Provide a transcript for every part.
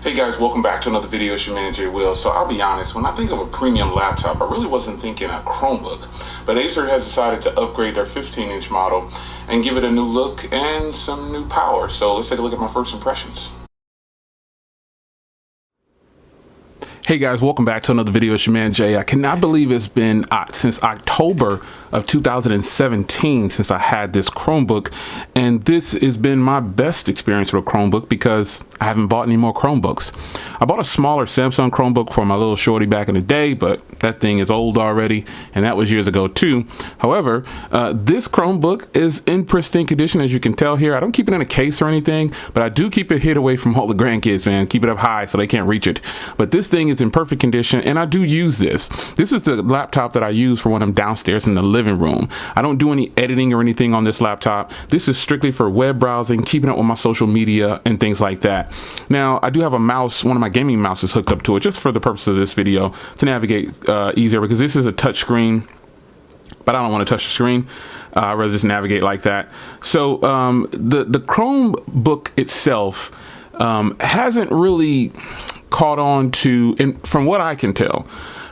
Hey guys, welcome back to another video. It's your man Jay Will. So I'll be honest, when I think of a premium laptop, I really wasn't thinking a Chromebook. But Acer has decided to upgrade their 15-inch model and give it a new look and some new power. So let's take a look at my first impressions. Hey guys, welcome back to another video. It's your man Jay. I cannot believe it's been since October of 2017 since I had this Chromebook, and this has been my best experience with a Chromebook because I haven't bought any more Chromebooks. I bought a smaller Samsung Chromebook for my little shorty back in the day, but that thing is old already, and that was years ago too. However, this Chromebook is in pristine condition, as you can tell here. I don't keep it in a case or anything, but I do keep it hid away from all the grandkids, man. Keep it up high so they can't reach it. But this thing is in perfect condition, and I do use this. This is the laptop that I use for when I'm downstairs in the living room. I don't do any editing or anything on this laptop. This is strictly for web browsing, keeping up with my social media and things like that. Now, I do have a mouse, one of my gaming mouses hooked up to it just for the purpose of this video to navigate easier, because this is a touch screen, but I don't want to touch the screen. I'd rather just navigate like that. So the Chromebook itself hasn't really caught on to, and from what I can tell,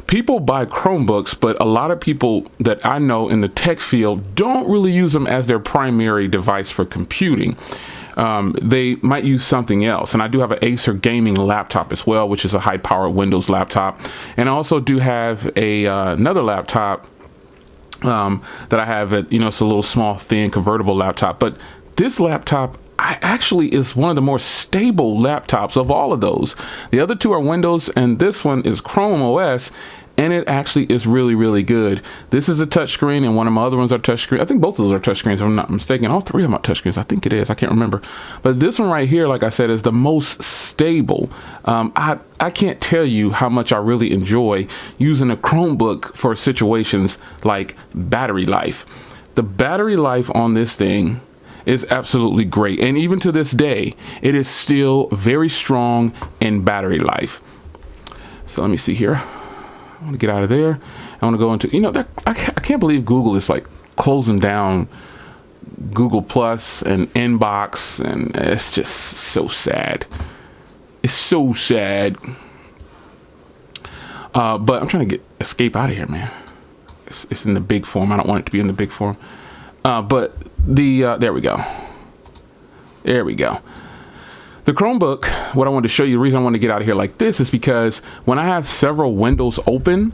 people buy Chromebooks, but a lot of people that I know in the tech field don't really use them as their primary device for computing. They might use something else. And I do have an Acer gaming laptop as well, which is a high-powered Windows laptop. And I also do have another laptop that I have. It's a little small, thin, convertible laptop. But this laptop actually is one of the more stable laptops of all of those. The other two are Windows, and this one is Chrome OS, and it actually is really, really good. This is a touchscreen, and one of my other ones are touchscreen. I think both of those are touchscreens, if I'm not mistaken. All three of them are touchscreens. I think it is. I can't remember. But this one right here, like I said, is the most stable. I can't tell you how much I really enjoy using a Chromebook for situations like battery life. The battery life on this thing is absolutely great, and even to this day it is still very strong in battery life. So let me see here. I want to get out of there. I want to go into, I can't believe Google is like closing down Google Plus and Inbox, and it's just so sad. It's so sad. But I'm trying to escape out of here, man. It's in the big form. I don't want it to be in the big form. But there we go. There we go. The Chromebook, what I wanted to show you, the reason I want to get out of here like this is because when I have several windows open,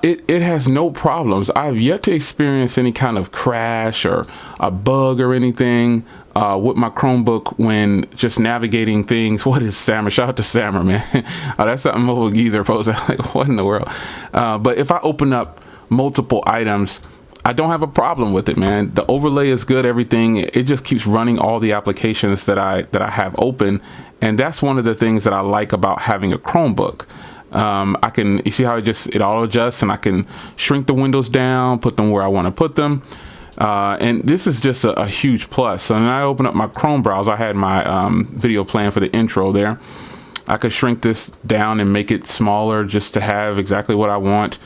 it has no problems. I've yet to experience any kind of crash or a bug or anything with my Chromebook when just navigating things. What is Sammer? Shout out to Sammer, man. That's something mobile geezer posted. Like, what in the world? But if I open up multiple items, I don't have a problem with it, man. The overlay is good, everything. It just keeps running all the applications that I have open. And that's one of the things that I like about having a Chromebook. You see how it auto adjusts, and I can shrink the windows down, put them where I want to put them. And this is just a huge plus. So when I open up my Chrome browser, I had my video plan for the intro there. I could shrink this down and make it smaller just to have exactly what I want.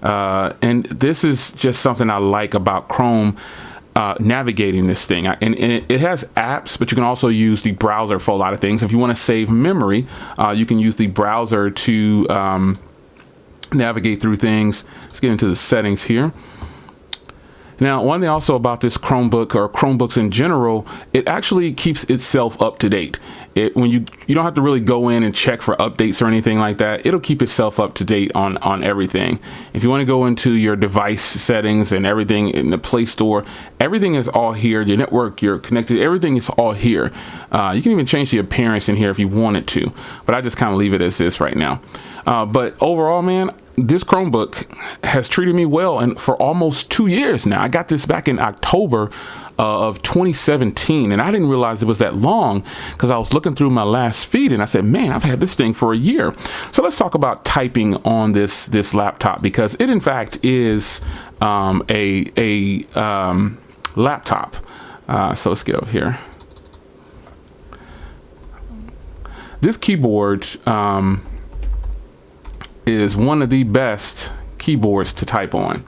And this is just something I like about Chrome navigating this thing. And it has apps, but you can also use the browser for a lot of things. If you want to save memory, you can use the browser to navigate through things. Let's get into the settings here. Now, one thing also about this Chromebook, or Chromebooks in general, it actually keeps itself up to date. When you don't have to really go in and check for updates or anything like that. It'll keep itself up to date on everything. If you want to go into your device settings and everything in the Play Store, everything is all here. Your network, your connected, everything is all here. You can even change the appearance in here if you wanted to, but I just kind of leave it as this right now. But overall, man, this Chromebook has treated me well, and for almost 2 years now. I got this back in October of 2017, and I didn't realize it was that long because I was looking through my last feed and I said, man, I've had this thing for a year. So let's talk about typing on this laptop, because it in fact is a laptop. So let's get over here. This keyboard is one of the best keyboards to type on.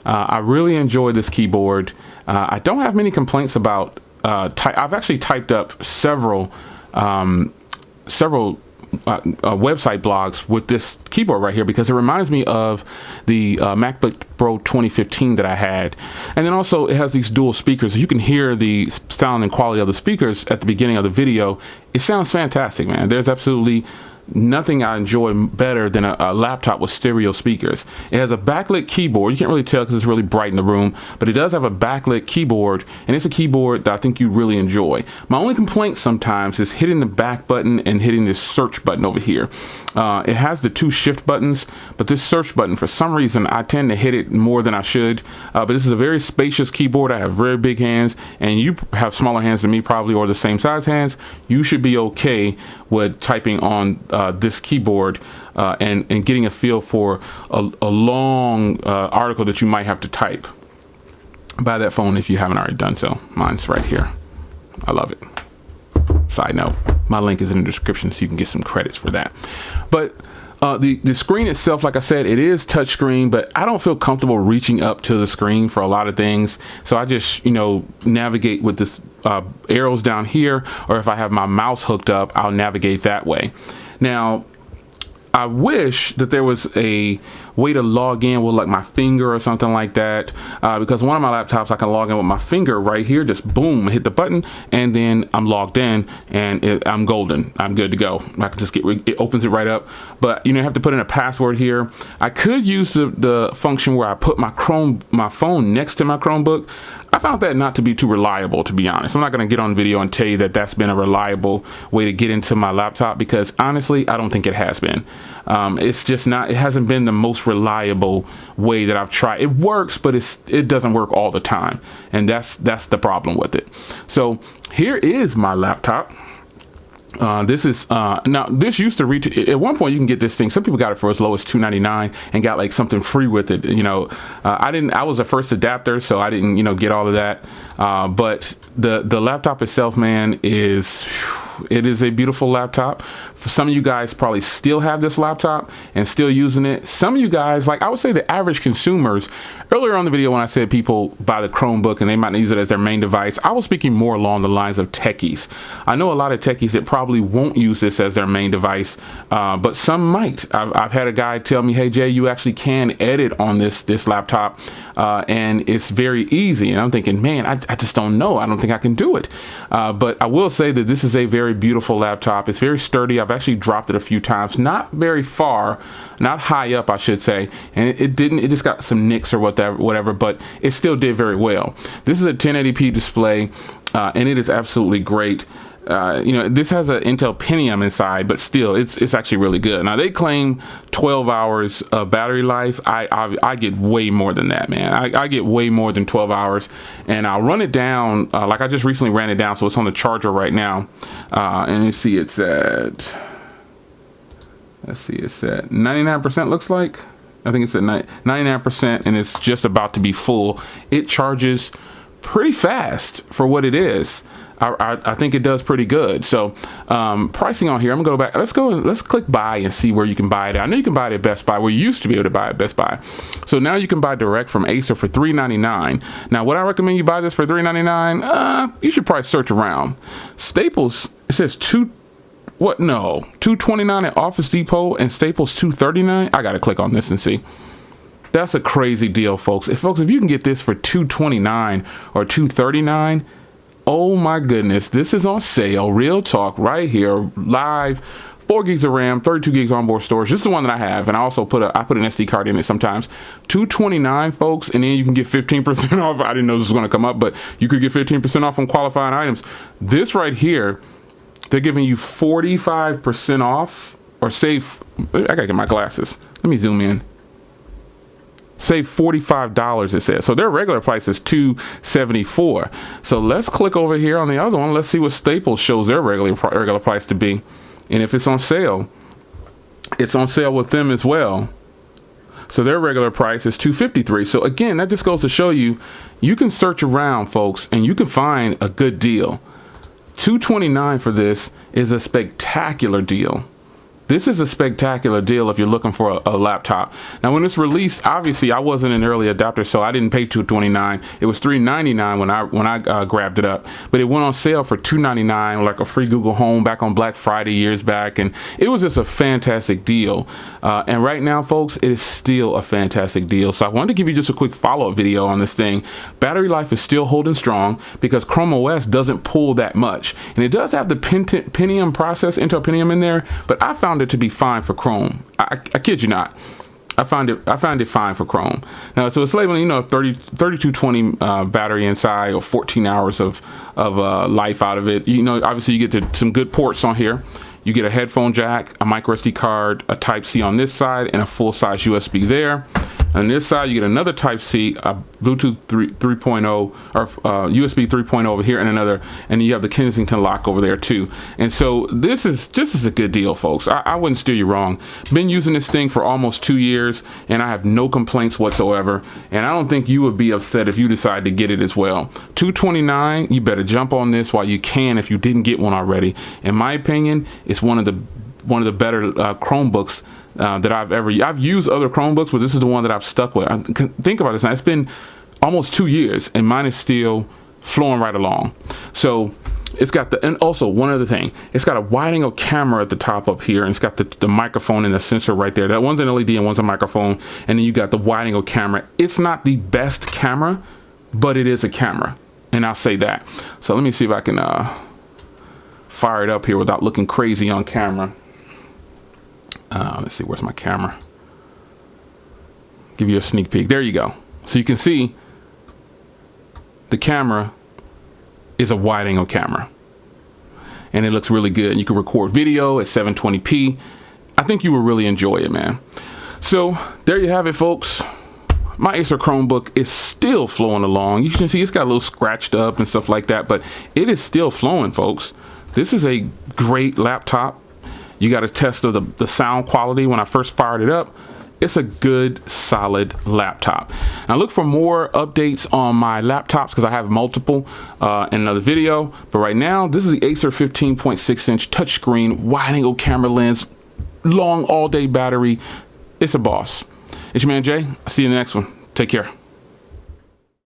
I really enjoy this keyboard. I don't have many complaints about I've actually typed up several website blogs with this keyboard right here, because it reminds me of the MacBook Pro 2015 that I had. And then also it has these dual speakers. You can hear the sound and quality of the speakers at the beginning of the video. It sounds fantastic, man. There's absolutely nothing I enjoy better than a laptop with stereo speakers. It has a backlit keyboard. You can't really tell because it's really bright in the room, but it does have a backlit keyboard, and it's a keyboard that I think you really enjoy. My only complaint sometimes is hitting the back button and hitting this search button over here. It has the 2 shift buttons, but this search button, for some reason, I tend to hit it more than I should. But this is a very spacious keyboard. I have very big hands, and you have smaller hands than me probably, or the same size hands. You should be okay with typing on this keyboard and getting a feel for a long article that you might have to type. Buy that phone if you haven't already done so. Mine's right here. I love it. Side note, my link is in the description so you can get some credits for that. But the screen itself, like I said, it is touchscreen, but I don't feel comfortable reaching up to the screen for a lot of things. So I just, navigate with this arrows down here, or if I have my mouse hooked up, I'll navigate that way. Now, I wish that there was a way to log in with like my finger or something like that, because one of my laptops I can log in with my finger right here, just boom, hit the button, and then I'm logged in, and I'm golden. I'm good to go. I can just it opens it right up. But you have to put in a password here. I could use the function where I put my phone next to my Chromebook. I found that not to be too reliable, to be honest. I'm not going to get on video and tell you that that's been a reliable way to get into my laptop, because honestly, I don't think it has been. It's just not, it hasn't been the most reliable way that I've tried. It works, but it doesn't work all the time. And that's the problem with it. So here is my laptop. This is now this used to reach at one point. You can get this thing. Some people got it for as low as $2.99 and got like something free with it. I was the first adapter, so I didn't get all of that. But the laptop itself, man, it is a beautiful laptop. For some of you guys probably still have this laptop and still using it. Some of you guys, like I would say the average consumers, earlier on the video when I said people buy the Chromebook and they might not use it as their main device, I was speaking more along the lines of techies. I know a lot of techies that probably won't use this as their main device, but some might. I've had a guy tell me, hey Jay, you actually can edit on this laptop, and it's very easy. And I'm thinking, man, I just don't know. I don't think I can do it. But I will say that this is a very beautiful laptop. It's very sturdy. I've actually dropped it a few times, not very far, not high up, I should say, and it just got some nicks or whatever, but it still did very well. This is a 1080p display, and it is absolutely great. This has an Intel Pentium inside, but still, it's actually really good. Now they claim 12 hours of battery life. I get way more than that, man. I get way more than 12 hours, and I'll run it down. Like I just recently ran it down, so it's on the charger right now. And you see it's at, let's see, it's at 99%. Looks like, I think it's at 99%, and it's just about to be full. It charges pretty fast for what it is. I think it does pretty good. So pricing on here, I'm gonna go back. Let's click buy and see where you can buy it. I know you can buy it at Best Buy. Well, you used to be able to buy it at Best Buy. So now you can buy direct from Acer for $3.99. Now, would I recommend you buy this for $3.99? You should probably search around. Staples, it says $229 at Office Depot, and Staples $239. I gotta click on this and see. That's a crazy deal, folks. If you can get this for $229 or $239. Oh my goodness, this is on sale. Real talk right here, live. 4 gigs of RAM, 32 gigs onboard storage. This is the one that I have, and I also put an SD card in it sometimes. $229, folks, and then you can get 15% off. I didn't know this was going to come up, but you could get 15% off on qualifying items. This right here, they're giving you 45% off, or save. I gotta get my glasses. Let me zoom in. Save $45, it says. So their regular price is $274. So let's click over here on the other one. Let's see what Staples shows their regular price to be. And if it's on sale, it's on sale with them as well. So their regular price is $253. So again, that just goes to show you, you can search around, folks, and you can find a good deal. $229 for this is a spectacular deal. This is a spectacular deal if you're looking for a laptop. Now, when it's released, obviously I wasn't an early adopter, so I didn't pay $229. It was $399 when I grabbed it up, but it went on sale for $299, like a free Google Home back on Black Friday years back, and it was just a fantastic deal. And right now, folks, it is still a fantastic deal. So I wanted to give you just a quick follow-up video on this thing. Battery life is still holding strong because Chrome OS doesn't pull that much, and it does have the Pentium process, Intel Pentium in there, but I found it to be fine for Chrome. I kid you not. I found it fine for Chrome. Now, so it's labeling, 3220 battery inside, or 14 hours of life out of it. Obviously you get some good ports on here. You get a headphone jack, a micro SD card, a Type-C on this side, and a full-size USB there. On this side, you get another Type-C, a Bluetooth 3.0, or USB 3.0 over here, and you have the Kensington lock over there too. And so this is a good deal, folks. I wouldn't steer you wrong. Been using this thing for almost 2 years, and I have no complaints whatsoever. And I don't think you would be upset if you decide to get it as well. $229, you better jump on this while you can if you didn't get one already. In my opinion, it's one of the better Chromebooks that I've used other Chromebooks, but this is the one that I've stuck with. Think about this now. It's been almost 2 years and mine is still flowing right along. So it's got and also one other thing, it's got a wide angle camera at the top up here, and it's got the microphone and the sensor right there. That one's an LED and one's a microphone, and then you got the wide angle camera. It's not the best camera, but it is a camera, and I'll say that. So let me see if I can fire it up here without looking crazy on camera. Let's see, where's my camera? Give you a sneak peek. There you go. So you can see the camera is a wide angle camera, and it looks really good. You can record video at 720p. I think you will really enjoy it, man. So there you have it, folks. My Acer Chromebook is still flowing along. You can see it's got a little scratched up and stuff like that, but it is still flowing, folks. This is a great laptop. You got a test of the sound quality when I first fired it up. It's a good, solid laptop. Now look for more updates on my laptops because I have multiple in another video. But right now, this is the Acer 15.6-inch touchscreen, wide-angle camera lens, long all-day battery. It's a boss. It's your man Jay. I'll see you in the next one. Take care.